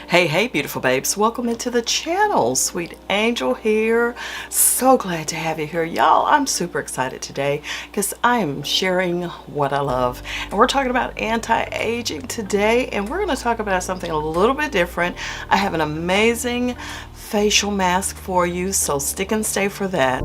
Hey, beautiful babes. Welcome into the channel. Sweet Angel here. So glad to have you here. Y'all, I'm super excited today because I am sharing what I love. And we're talking about anti-aging today. And we're going to talk about something a little bit different. I have an amazing facial mask for you, so stick and stay for that.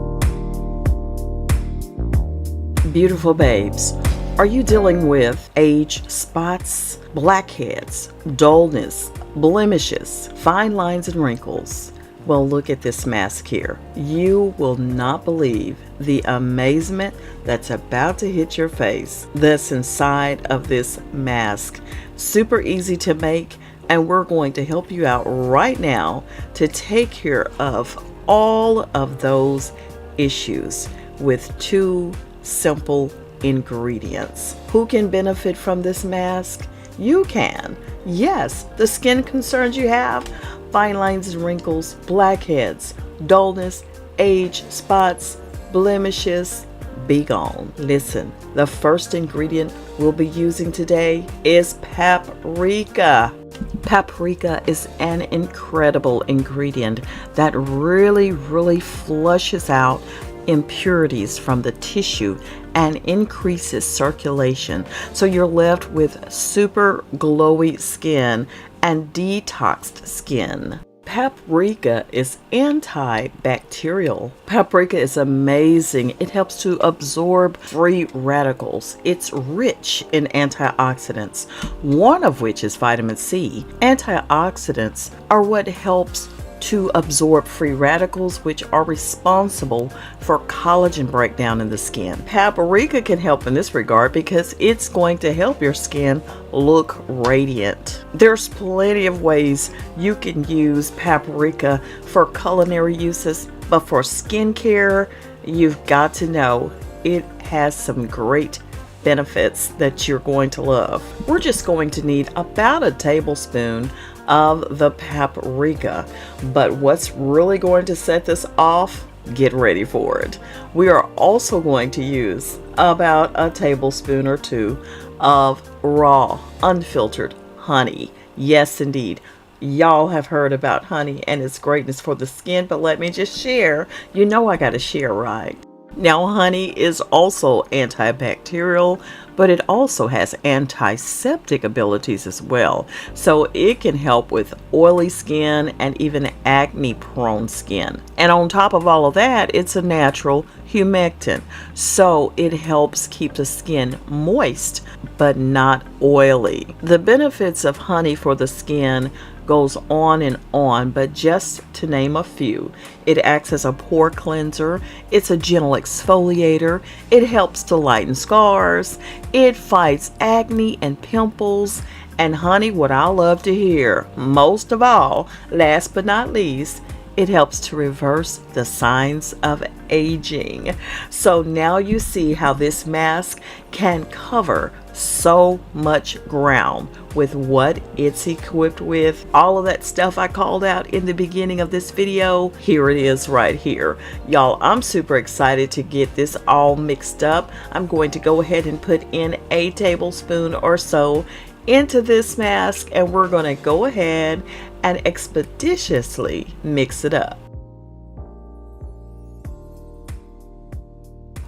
Beautiful babes. Are you dealing with age spots, blackheads, dullness, blemishes, fine lines and wrinkles? Well, look at this mask here. You will not believe the amazement that's about to hit your face that's inside of this mask. Super easy to make, and we're going to help you out right now to take care of all of those issues with two simple ingredients. Who can benefit from this mask? You can. Yes, the skin concerns you have, fine lines and wrinkles, blackheads, dullness, age spots, blemishes, be gone. Listen, the first ingredient we'll be using today is paprika. Paprika is an incredible ingredient that really flushes out impurities from the tissue and increases circulation, so you're left with super glowy skin and detoxed skin. Paprika is antibacterial. Paprika is amazing. It helps to absorb free radicals. It's rich in antioxidants, one of which is vitamin C. Antioxidants are what helps to absorb free radicals, which are responsible for collagen breakdown in the skin. Paprika can help in this regard because it's going to help your skin look radiant. There's plenty of ways you can use paprika for culinary uses, but for skincare, you've got to know it has some great benefits that you're going to love. We're just going to need about a tablespoon of the paprika, but what's really going to set this off, get ready for it. We are also going to use about a tablespoon or two of raw, unfiltered honey. Yes, indeed. Y'all have heard about honey and its greatness for the skin, but let me just share. You know I gotta share, right? Now, honey is also antibacterial, but it also has antiseptic abilities as well. So it can help with oily skin and even acne-prone skin. And on top of all of that, it's a natural humectant. So it helps keep the skin moist, but not oily. The benefits of honey for the skin goes on and on, but just to name a few, it acts as a pore cleanser, it's a gentle exfoliator, it helps to lighten scars, it fights acne and pimples, and honey, what I love to hear most of all, last but not least, it helps to reverse the signs of aging. So now you see how this mask can cover so much ground with what it's equipped with. All of that stuff I called out in the beginning of this video, here it is right here. Y'all, I'm super excited to get this all mixed up. I'm going to go ahead and put in a tablespoon or so into this mask, and we're going to go ahead and expeditiously mix it up.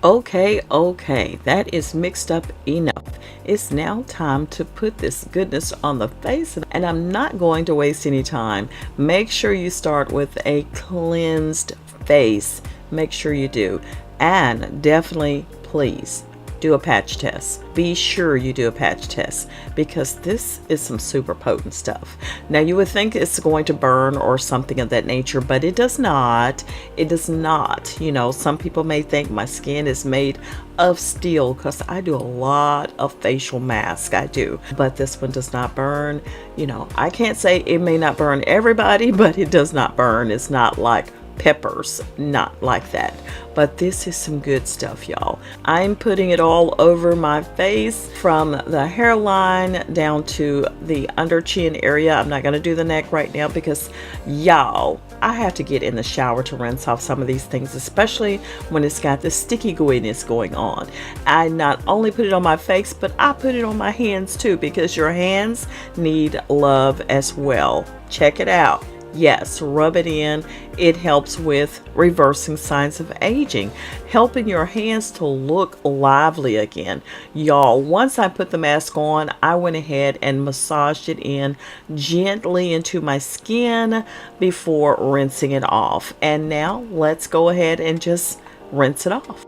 Okay, that is mixed up enough. It's now time to put this goodness on the face, and I'm not going to waste any time. Make sure you start with a cleansed face. Make sure you do. And definitely, please, do a patch test. Be sure you do a patch test because this is some super potent stuff. Now you would think it's going to burn or something of that nature, but it does not. It does not. You know, some people may think my skin is made of steel because I do a lot of facial masks. I do, but this one does not burn. You know, I can't say it may not burn everybody, but it does not burn. It's not like peppers, not like that. But this is some good stuff, y'all. I'm putting it all over my face from the hairline down to the under chin area. I'm not going to do the neck right now because, y'all, I have to get in the shower to rinse off some of these things, especially when it's got the sticky gooiness going on. I not only put it on my face, but I put it on my hands too, because your hands need love as well. Check it out. Yes, rub it in. It helps with reversing signs of aging, helping your hands to look lively again. Y'all, once I put the mask on, I went ahead and massaged it in gently into my skin before rinsing it off. And now let's go ahead and just rinse it off.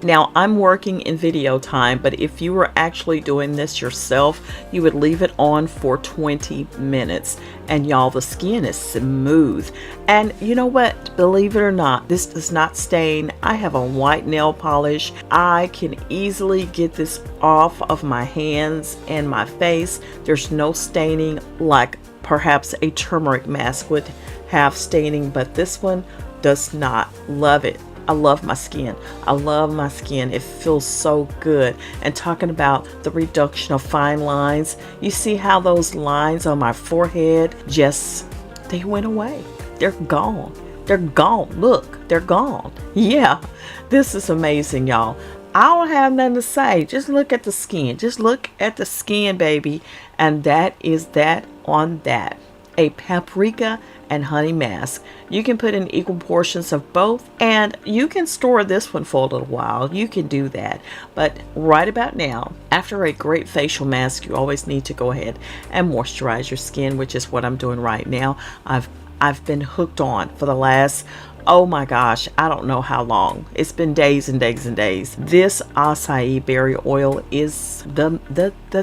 Now, I'm working in video time, but if you were actually doing this yourself, you would leave it on for 20 minutes. And y'all, the skin is smooth. And you know what? Believe it or not, this does not stain. I have a white nail polish. I can easily get this off of my hands and my face. There's no staining like perhaps a turmeric mask would have staining, but this one does not. Love it. I love my skin. I love my skin. It feels so good. And talking about the reduction of fine lines, you see how those lines on my forehead just, they went away. They're gone. They're gone. Look, they're gone. Yeah, this is amazing, y'all. I don't have nothing to say. Just look at the skin. Just look at the skin, baby. And that is that on that. A paprika and honey mask. You can put in equal portions of both, and you can store this one for a little while. You can do that. But right about now, after a great facial mask, you always need to go ahead and moisturize your skin, which is what I'm doing right now. I've been hooked on for the last, oh my gosh, I don't know how long. It's been days and days and days. This acai berry oil is the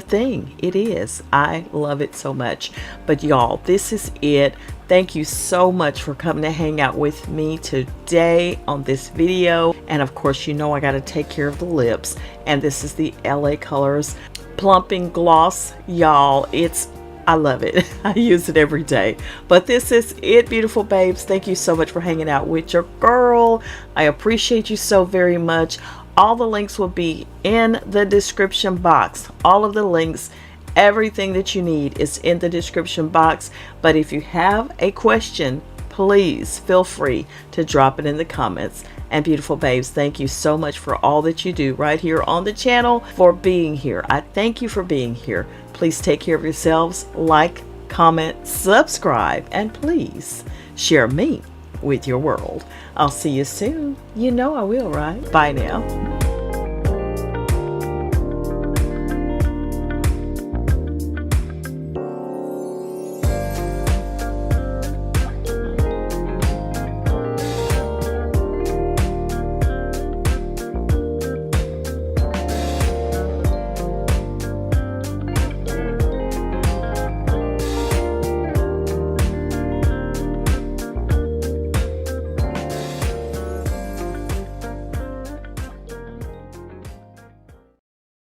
thing. It is. I love it so much. But y'all, this is it. Thank you so much for coming to hang out with me today on this video. And of course, you know I got to take care of the lips. And this is the LA Colors Plumping Gloss. Y'all, I love it. I use it every day. But this is it, beautiful babes. Thank you so much for hanging out with your girl. I appreciate you so very much. All the links will be in the description box. All of the links, everything that you need is in the description box. But if you have a question, please feel free to drop it in the comments. And beautiful babes, thank you so much for all that you do right here on the channel, for being here. I thank you for being here. Please take care of yourselves. Like, comment, subscribe, and please share me with your world. I'll see you soon. You know I will, right? Bye now.